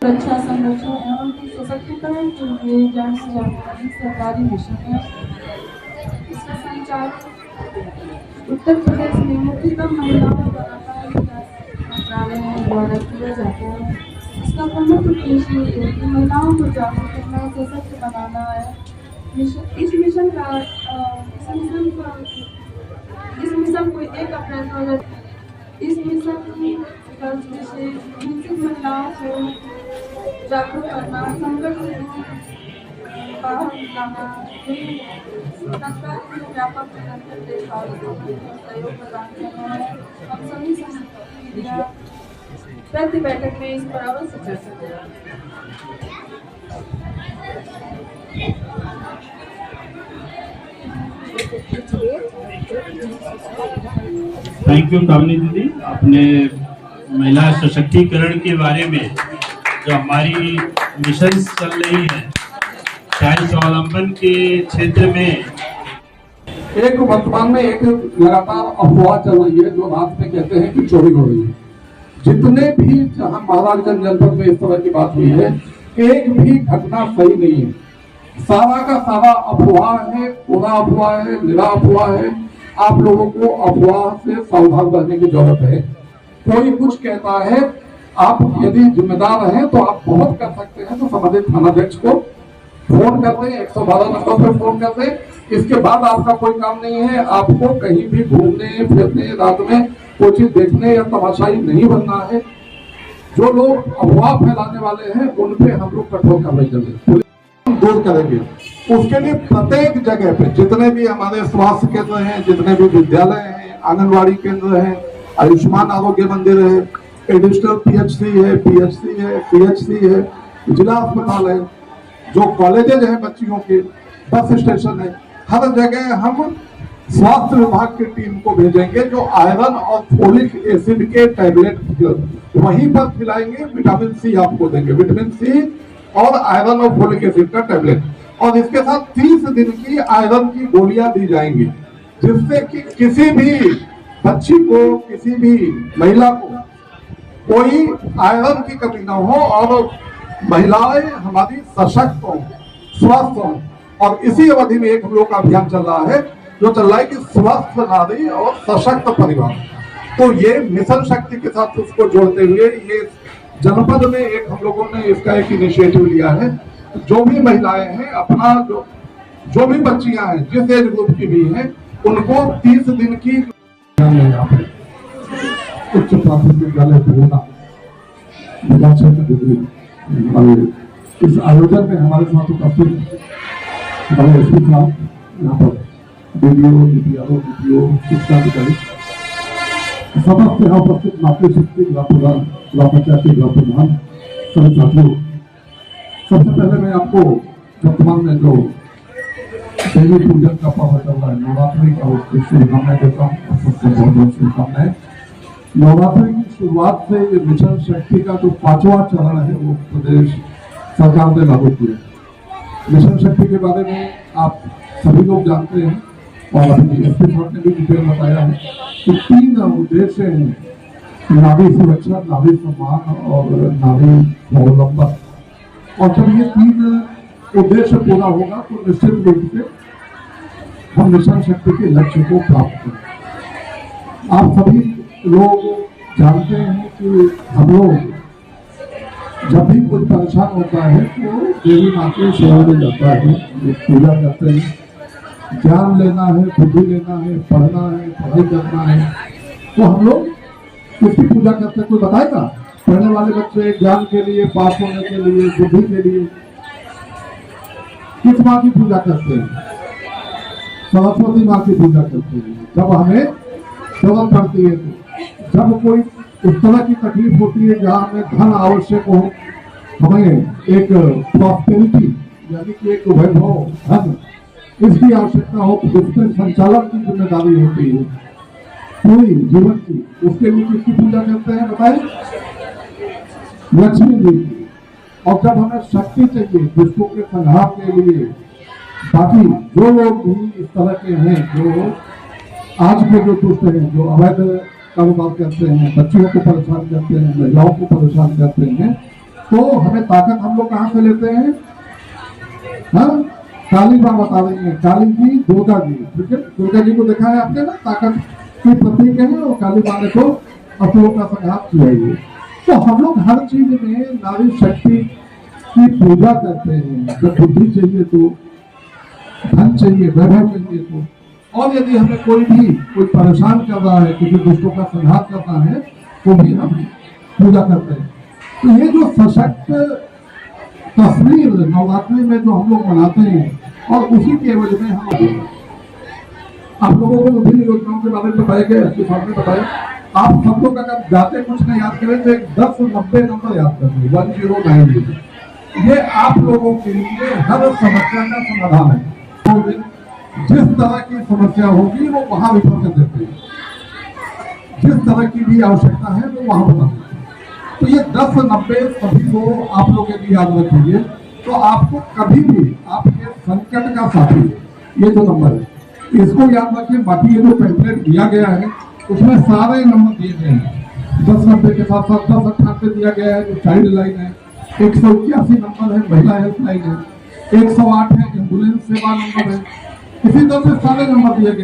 सुरक्षा संरक्षण एवं सशक्तिकरण के लिए जन जागृति सरकारी मिशन है। इसका संचालन उत्तर प्रदेश में मुख्यतः महिलाओं मंत्रालय द्वारा किया जाता है। इसका प्रमुख उद्देश्य है कि महिलाओं को जागरूक करना, सशक्त बनाना है। इस मिशन को 1 अप्रैल 2000 इस मिशन का उद्देश्य हिंसक महिलाओं को जागरूक करना, संकट से बाहर निकालना, व्यापक निरंतर देखभाल सहयोग प्रदान करना है। हम सभी संस्था प्रति बैठक में इस पर अवश्य चर्चा करें। थैंक यू कामनी दीदी। अपने महिला सशक्तिकरण के बारे में जो हमारी मिशन चल रही है चाइल्ड स्वावलंबन के क्षेत्र में, एक वर्तमान में एक लगातार अफवाह चल रही है जो रात में कहते हैं कि चोरी हो रही है। जितने भी जहां महाराजगंज जनपद में इस तरह की बात हुई है, एक भी घटना सही नहीं है। सारा का सारा अफवाह है, पूरा अफवाह है, निरा अफवाह है। आप लोगों को अफवाह से सावधान रहने की जरूरत है। कोई कुछ कहता है, आप यदि जिम्मेदार हैं तो आप बहुत कर सकते हैं तो संबंधित थानाध्यक्ष को फोन कर दें, 112 नंबर पर फोन कर दें। इसके बाद आपका कोई काम नहीं है। आपको कहीं भी घूमने फिरने, रात में कोई चीज देखने या तमाशाई नहीं बनना है। जो लोग अफवाह फैलाने वाले हैं उन पे हम लोग कठोर कार्रवाई करेंगे, दूर करेंगे। उसके लिए प्रत्येक जगह पे जितने भी हमारे स्वास्थ्य केंद्र हैं, जितने भी विद्यालय हैं, आंगनबाड़ी केंद्र हैं, आयुष्मान आरोग्य मंदिर है, एडिशनल पीएचसी है, पीएचसी है, जिला अस्पताल है, जो कॉलेजेज हैं बच्चियों के, बस स्टेशन है, हर जगह हम स्वास्थ्य विभाग की टीम को भेजेंगे जो आयरन और फोलिक एसिड के टैबलेट वहीं पर खिलाएंगे। विटामिन सी आपको देंगे, विटामिन सी और आयरन और फोलिक एसिड का टैबलेट, और इसके साथ 30 दिन की आयरन की गोलियां दी जाएंगी, जिससे कि किसी भी बच्ची को, किसी भी महिला को कोई आयरन की कमी न हो और महिलाएं हमारी सशक्त हो, स्वस्थ हो। और इसी अवधि में एक हम लोग का अभियान चल रहा है जो चल रहा है कि स्वस्थ नारी और सशक्त परिवार। तो ये मिशन शक्ति के साथ उसको जोड़ते हुए ये जनपद में एक हम लोगों ने इसका एक इनिशिएटिव लिया है। जो भी महिलाएं हैं, अपना जो भी बच्चियां हैं, जिस एज ग्रुप की भी हैं, उनको 30 दिन की उच्च प्राथमिक विद्यालय पूर्णा जिला क्षेत्र डिग्री। इस आयोजन में हमारे साथ उपस्थित हमारे एसपी साहब, यहाँ पर डीपीओ शिक्षा अधिकारी, समस्त यहाँ उपस्थित मातृशक्ति ग्राम प्रधान, ग्राम पंचायत के ग्राम प्रधान, सभी साथियों। सबसे पहले मैं आपको वर्तमान में जो देवी पूजन का पर्व चल रहा है, नवरात्रि का, उसकी शुभकामनाएं देता हूँ। सबसे बहुत बहुत शुभकामनाएं। नवरात्रि की शुरुआत से ये मिशन शक्ति का जो 5वां चरण है वो प्रदेश सरकार ने लागू किया। मिशन शक्ति के बारे में आप सभी लोग जानते हैं और अभी एसपी साहब ने भी डिटेल बताया है कि 3 उद्देश्य हैं: नारी सुरक्षा, नारी सम्मान और नारी स्वावलंबन। और जब ये 3 उद्देश्य पूरा होगा तो निश्चित रूप से हम मिशन शक्ति के लक्ष्य को प्राप्त करें। आप सभी लोग जानते हैं कि हम लोग जब भी कुछ परेशान होता है तो देवी माँ की सेवा में जाता है, पूजा करते हैं। ज्ञान लेना है, बुद्धि लेना है, पढ़ना है, पढ़ाई करना है, तो हम लोग किसकी पूजा करते हैं? कोई बताएगा? पढ़ने वाले बच्चे ज्ञान के लिए, पास होने के लिए, बुद्धि के लिए किस माँ की पूजा करते हैं? सरस्वती माँ की पूजा करते हैं। जब हमें जरूरत पड़ती है, तो जब कोई इस तरह की तकलीफ होती है जहाँ हमें धन आवश्यक हो, हमें एक प्रॉस्पेरिटी यानी कि एक वैभव, धन, इसकी आवश्यकता हो, उसके संचालन की जिम्मेदारी होती है पूरी जीवन की। उसके लिए किसकी पूजा करते हैं बताइए? लक्ष्मी जी की। और जब हमें शक्ति चाहिए दुष्टों के संहार के लिए, बाकी जो लोग भी इस तरह के हैं, जो आज के जो दुष्ट हैं, जो अवैध कारोबार करते हैं, बच्चियों को परेशान करते हैं, महिलाओं को परेशान करते हैं, तो हमें ताकत हम लोग कहाँ से लेते हैं? हाँ, काली माँ बता रही है, काली जी दुर्गा जी, ठीक है, दुर्गा जी को देखा है आपने ना, ताकत की प्रतीक है, और काली माँ ने तो असुरों का संहार किया है। तो हम लोग हर चीज में नारी शक्ति की पूजा करते हैं। जब बुद्धि चाहिए तो, धन चाहिए, वैभव चाहिए तो, और यदि हमें कोई परेशान कर रहा है, किसी दुष्टों का संहार करना है, तो भी हम पूजा करते हैं। तो ये जो सशक्त तस्वीर नवरात्रि में जो हम लोग मनाते हैं, और उसी के एवज में हम आप लोगों को विभिन्न योजनाओं के बारे में बताया गया, इसके सामने बताया। आप सब लोग अगर जाते कुछ नहीं याद करें तो एक 10-90 नंबर याद करें, 1090। ये आप लोगों के लिए हर समस्या का समाधान है। तो जिस तरह की समस्या होगी वो वहां रिफर कर देते हैं, जिस तरह की भी आवश्यकता है वो वहां बता देते हैं। तो ये 10-90 सभी को आप लोग यदि याद रखेंगे तो आपको कभी भी आपके संकट का साथी, ये जो नंबर है इसको याद रखें। बाकी ये जो पैम्फलेट दिया गया है उसमें सारे नंबर दिए गए हैं। 10-90 के साथ साथ 10-98 दिया गया है जो चाइल्ड लाइन है, 181 नंबर है महिला हेल्पलाइन है, 108 है एम्बुलेंस सेवा नंबर है। इसी तरह से सारे नंबर दिए गए।